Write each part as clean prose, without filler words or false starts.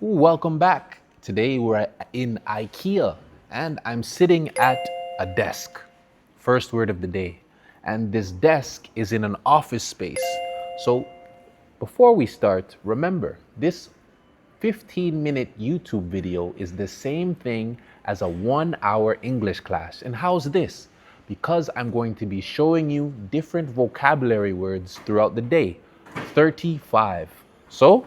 Welcome back. Today we're in IKEA and I'm sitting at a desk. First word of the day. And this desk is in an office space. So before we start, remember this 15-minute YouTube video is the same thing as a 1-hour English class. And how's this? Because I'm going to be showing you different vocabulary words throughout the day. 35. So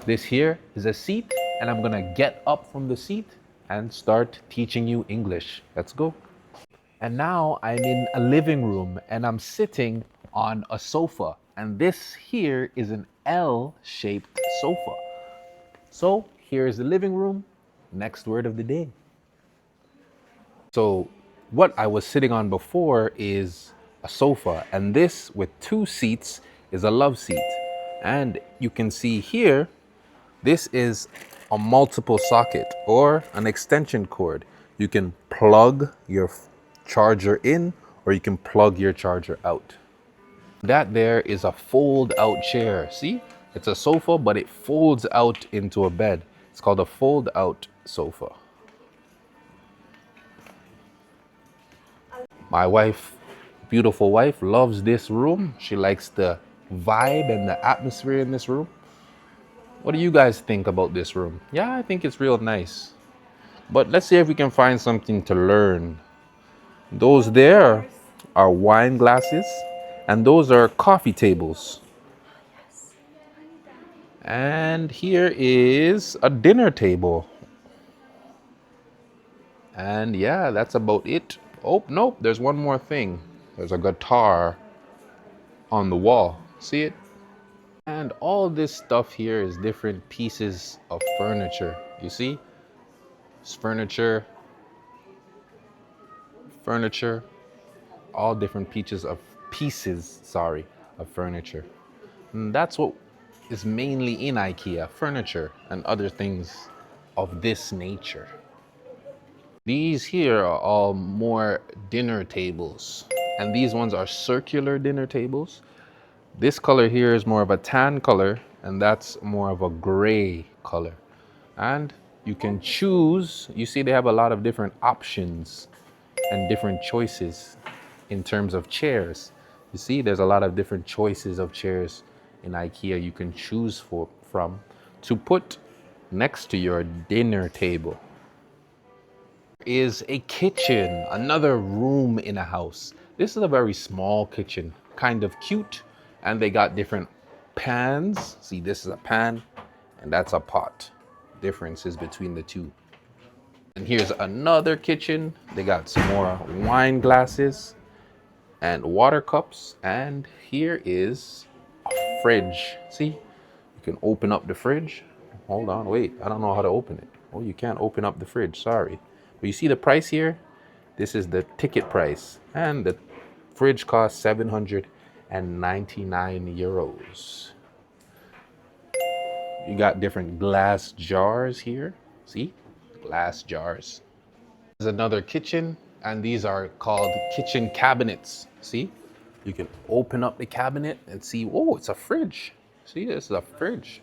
this here is a seat, and I'm gonna get up from the seat and start teaching you English. Let's go. And now I'm in a living room and I'm sitting on a sofa. And this here is an L-shaped sofa. So here's the living room. Next word of the day. So what I was sitting on before is a sofa, and this with 2 seats is a love seat. And you can see here, this is a multiple socket or an extension cord. You can plug your charger in or you can plug your charger out. That there is a fold out chair. See, it's a sofa, but it folds out into a bed. It's called a fold out sofa. My wife, beautiful wife, loves this room. She likes the vibe and the atmosphere in this room. What do you guys think about this room? Yeah, I think it's real nice. But let's see if we can find something to learn. Those there are wine glasses, and those are coffee tables. And here is a dinner table. And yeah, that's about it. Oh, nope, there's one more thing. There's a guitar on the wall. See it? And all this stuff here is different pieces of furniture. You see? It's furniture, all different pieces, of furniture. And that's what is mainly in IKEA, furniture and other things of this nature. These here are all more dinner tables, and these ones are circular dinner tables. This color here is more of a tan color, and that's more of a gray color. And you can choose, you see they have a lot of different options and different choices in terms of chairs. You see, there's a lot of different choices of chairs in IKEA you can choose from to put next to your dinner table. Is a kitchen, another room in a house. This is a very small kitchen, kind of cute, and they got different pans. See, this is a pan and that's a pot. Differences between the two. And here's another kitchen. They got some more wine glasses and water cups. And here is a fridge. See, you can open up the fridge. Hold on, wait, I don't know how to open it. Oh, you can't open up the fridge, sorry. But you see the price here? This is the ticket price. And the fridge costs 799 euros. You got different glass jars here. See? Glass jars. There's another kitchen, and these are called kitchen cabinets. See? You can open up the cabinet and see, oh, it's a fridge. See, this is a fridge.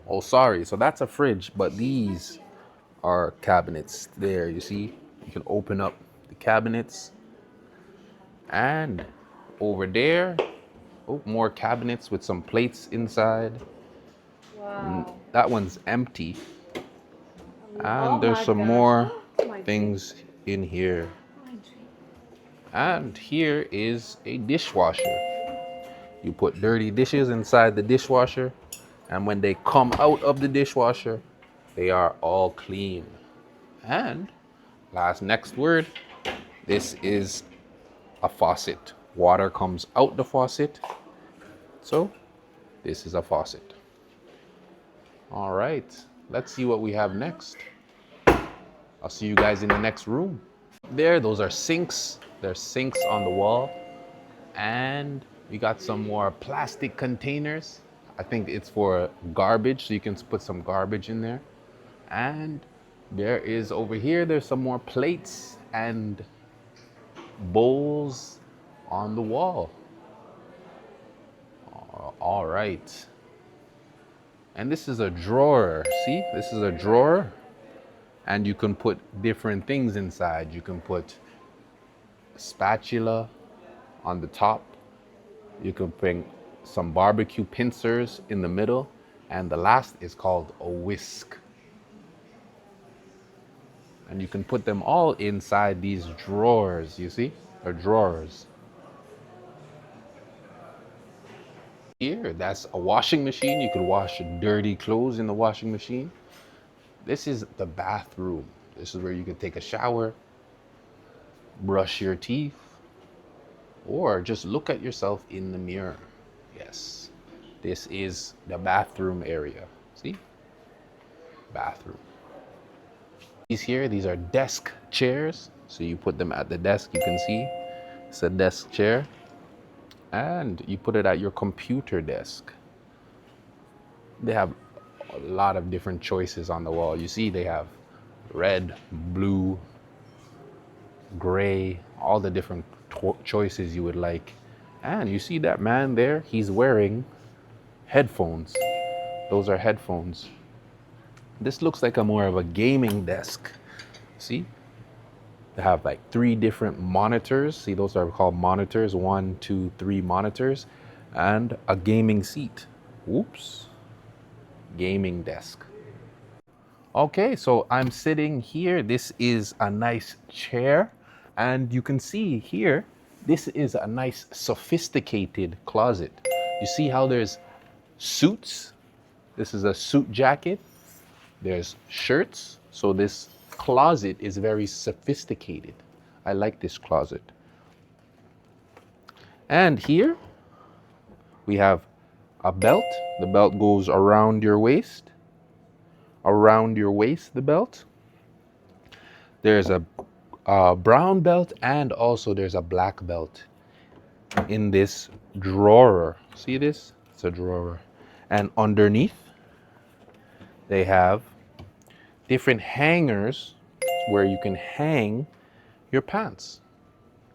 Oh, sorry. So that's a fridge, but these are cabinets there. You see? You can open up the cabinets. And over there, oh, more cabinets with some plates inside. Wow. That one's empty. And there's some more things in here. And here is a dishwasher. You put dirty dishes inside the dishwasher, and when they come out of the dishwasher, they are all clean. And next word, this is a faucet. Water comes out the faucet. So this is a faucet. All right, let's see what we have next. I'll see you guys in the next room. There, those are sinks. There's sinks on the wall. And we got some more plastic containers. I think it's for garbage, so you can put some garbage in there. And there is over here, there's some more plates and bowls on the wall. All right. And this is a drawer. See, this is a drawer. And you can put different things inside. You can put a spatula on the top. You can bring some barbecue pincers in the middle. And the last is called a whisk. And you can put them all inside these drawers, you see? They're drawers. Here, that's a washing machine. You could wash dirty clothes in the washing machine. This is the bathroom. This is where you can take a shower, brush your teeth, or just look at yourself in the mirror. Yes, this is the bathroom area. See? Bathroom. These are desk chairs. So you put them at the desk, you can see. It's a desk chair. And you put it at your computer desk. They have a lot of different choices on the wall. You see, they have red, blue, gray, all the different choices you would like. And you see that man there, he's wearing headphones. Those are headphones. This looks like a more of a gaming desk. See? They have like 3 different monitors. See, those are called monitors. 1, 2, 3 monitors. And a gaming seat. Oops. Gaming desk. Okay, so I'm sitting here. This is a nice chair. And you can see here, this is a nice sophisticated closet. You see how there's suits? This is a suit jacket. There's shirts. So this closet is very sophisticated. I like this closet. And here we have a belt. The belt goes around your waist. Around your waist, the belt. There's a brown belt, and also there's a black belt in this drawer. See this? It's a drawer. And underneath, they have different hangers where you can hang your pants.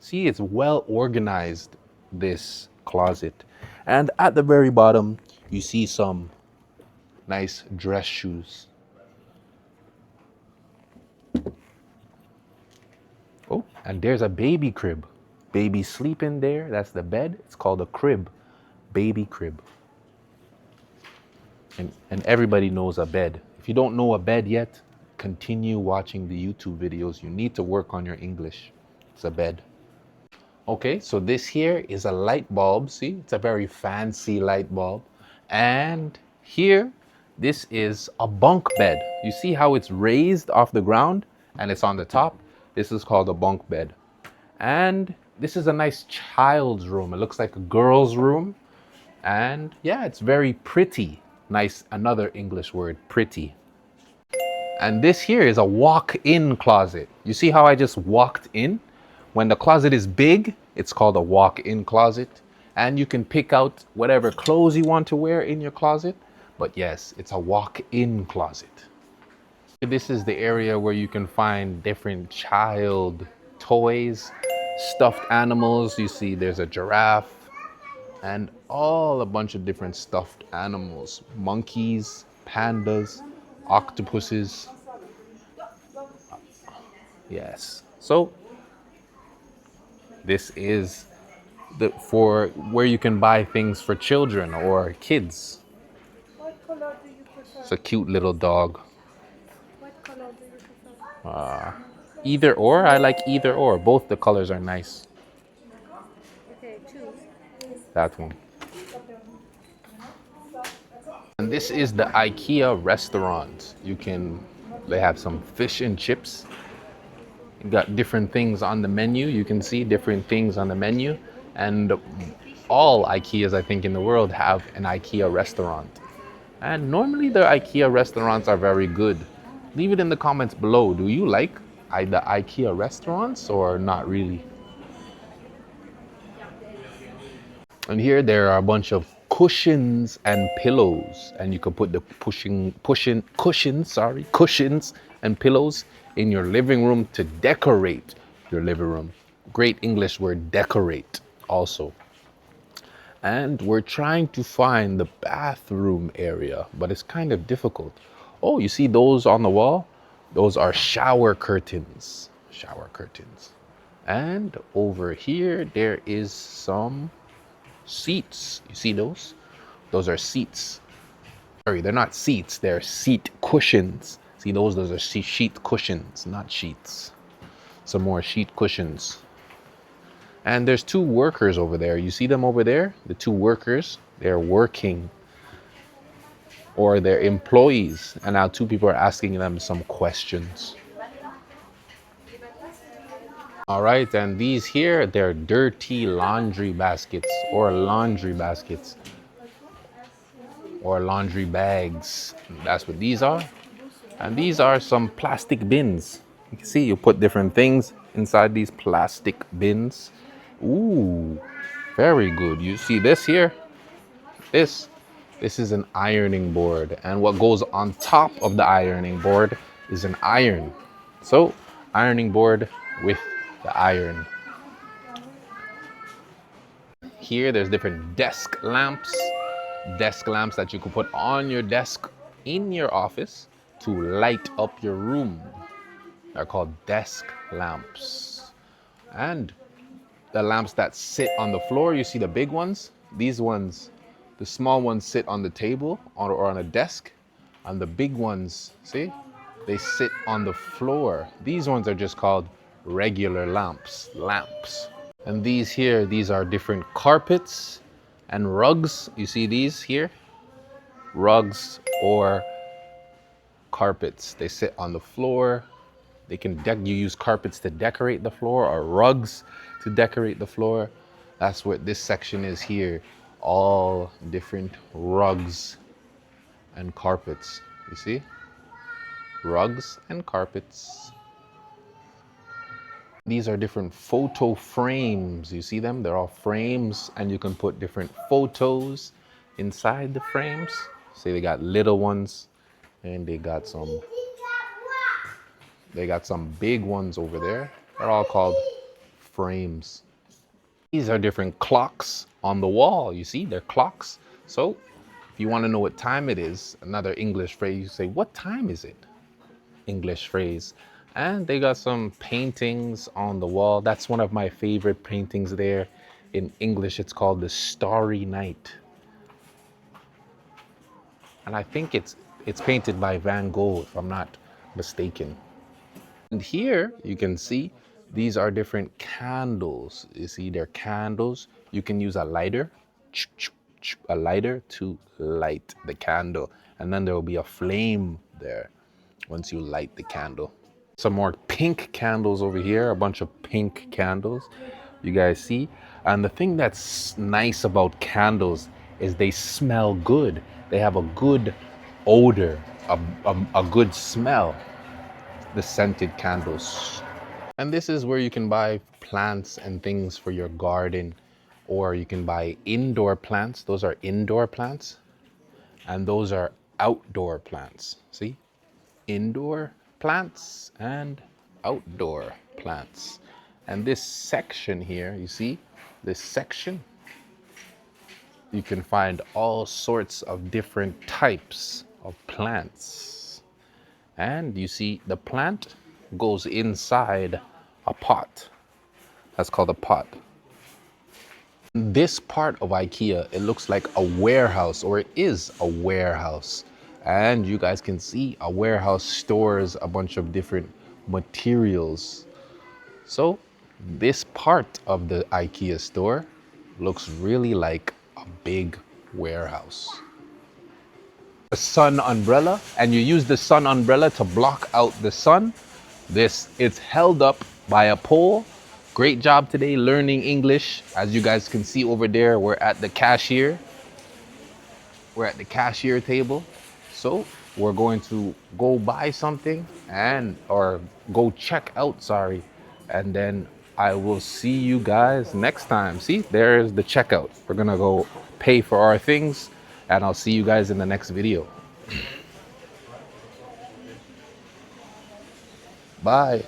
See, it's well organized, this closet. And at the very bottom, you see some nice dress shoes. Oh, and there's a baby crib. Baby sleeping there. That's the bed. It's called a crib. Baby crib. And everybody knows a bed. If you don't know a bed yet, continue watching the YouTube videos. You need to work on your English. It's a bed. Okay, so this here is a light bulb. See, it's a very fancy light bulb. And here, this is a bunk bed. You see how it's raised off the ground and it's on the top? This is called a bunk bed. And this is a nice child's room. It looks like a girl's room. And yeah, it's very pretty. Nice, another English word, pretty. And this here is a walk-in closet. You see how I just walked in? When the closet is big, it's called a walk-in closet. And you can pick out whatever clothes you want to wear in your closet. But yes, it's a walk-in closet. This is the area where you can find different child toys, stuffed animals. You see there's a giraffe and a bunch of different stuffed animals. Monkeys, pandas, octopuses. Yes. So this is for where you can buy things for children or kids. What color do you prefer? It's a cute little dog. What color do you prefer? Either or. I like either or. Both the colors are nice. Okay, choose. That one. And this is the IKEA restaurant. They have some fish and chips. You got different things on the menu. You can see different things on the menu. And all IKEAs, I think, in the world have an IKEA restaurant. And normally the IKEA restaurants are very good. Leave it in the comments below. Do you like the IKEA restaurants or not really? And here there are a bunch of cushions and pillows, and you can put the cushions and pillows in your living room to decorate your living room. Great English word, decorate, also. And we're trying to find the bathroom area, but it's kind of difficult. Oh, you see those on the wall? Those are shower curtains. Shower curtains. And over here, there is some seats. You see those? Those are seats. Sorry, they're not seats, they're seat cushions. See those? Those are sheet cushions, not sheets. Some more sheet cushions. And there's two workers over there. You see them over there? The two workers, they're working, or they're employees. And now two people are asking them some questions. All right, and these here, they're dirty laundry baskets or laundry baskets or laundry bags. That's what these are. And these are some plastic bins. You can see you put different things inside these plastic bins. Ooh, very good. You see this here? This is an ironing board. And what goes on top of the ironing board is an iron. So, ironing board with the iron. Here, there's different desk lamps that you can put on your desk in your office to light up your room. They're called desk lamps. And the lamps that sit on the floor, you see the big ones? These ones, the small ones sit on the table or on a desk. And the big ones, see? They sit on the floor. These ones are just called regular lamps. And these here, these are different carpets and rugs. You see these here? Rugs or carpets. They sit on the floor. They can you use carpets to decorate the floor or rugs to decorate the floor. That's what this section is here. All different rugs and carpets. You see? Rugs and carpets. These are different photo frames. You see them? They're all frames, and you can put different photos inside the frames. See, they got little ones, and they got some big ones over there. They're all called frames. These are different clocks on the wall. You see, they're clocks. So if you want to know what time it is, another English phrase, you say, "What time is it?" English phrase. And they got some paintings on the wall. That's one of my favorite paintings there. In English, it's called The Starry Night. And I think it's painted by Van Gogh, if I'm not mistaken. And here you can see these are different candles. You see, they're candles. You can use a lighter to light the candle. And then there will be a flame there once you light the candle. Some more pink candles over here, a bunch of pink candles. You guys see? And the thing that's nice about candles is they smell good. They have a good odor, a good smell, the scented candles. And this is where you can buy plants and things for your garden, or you can buy indoor plants. Those are indoor plants, and those are outdoor plants. See? Indoor plants and outdoor plants. And this section here, you see, this section, you can find all sorts of different types of plants. And you see the plant goes inside a pot. That's called a pot. This part of IKEA, it looks like a warehouse, or it is a warehouse. And you guys can see a warehouse stores a bunch of different materials. So this part of the IKEA store looks really like a big warehouse. A sun umbrella, and you use the sun umbrella to block out the sun. It's held up by a pole. Great job today learning English. As you guys can see over there, we're at the cashier. We're at the cashier table. So we're going to go buy something or go check out, and then I will see you guys next time. See, there's the checkout. We're gonna go pay for our things, and I'll see you guys in the next video. Bye.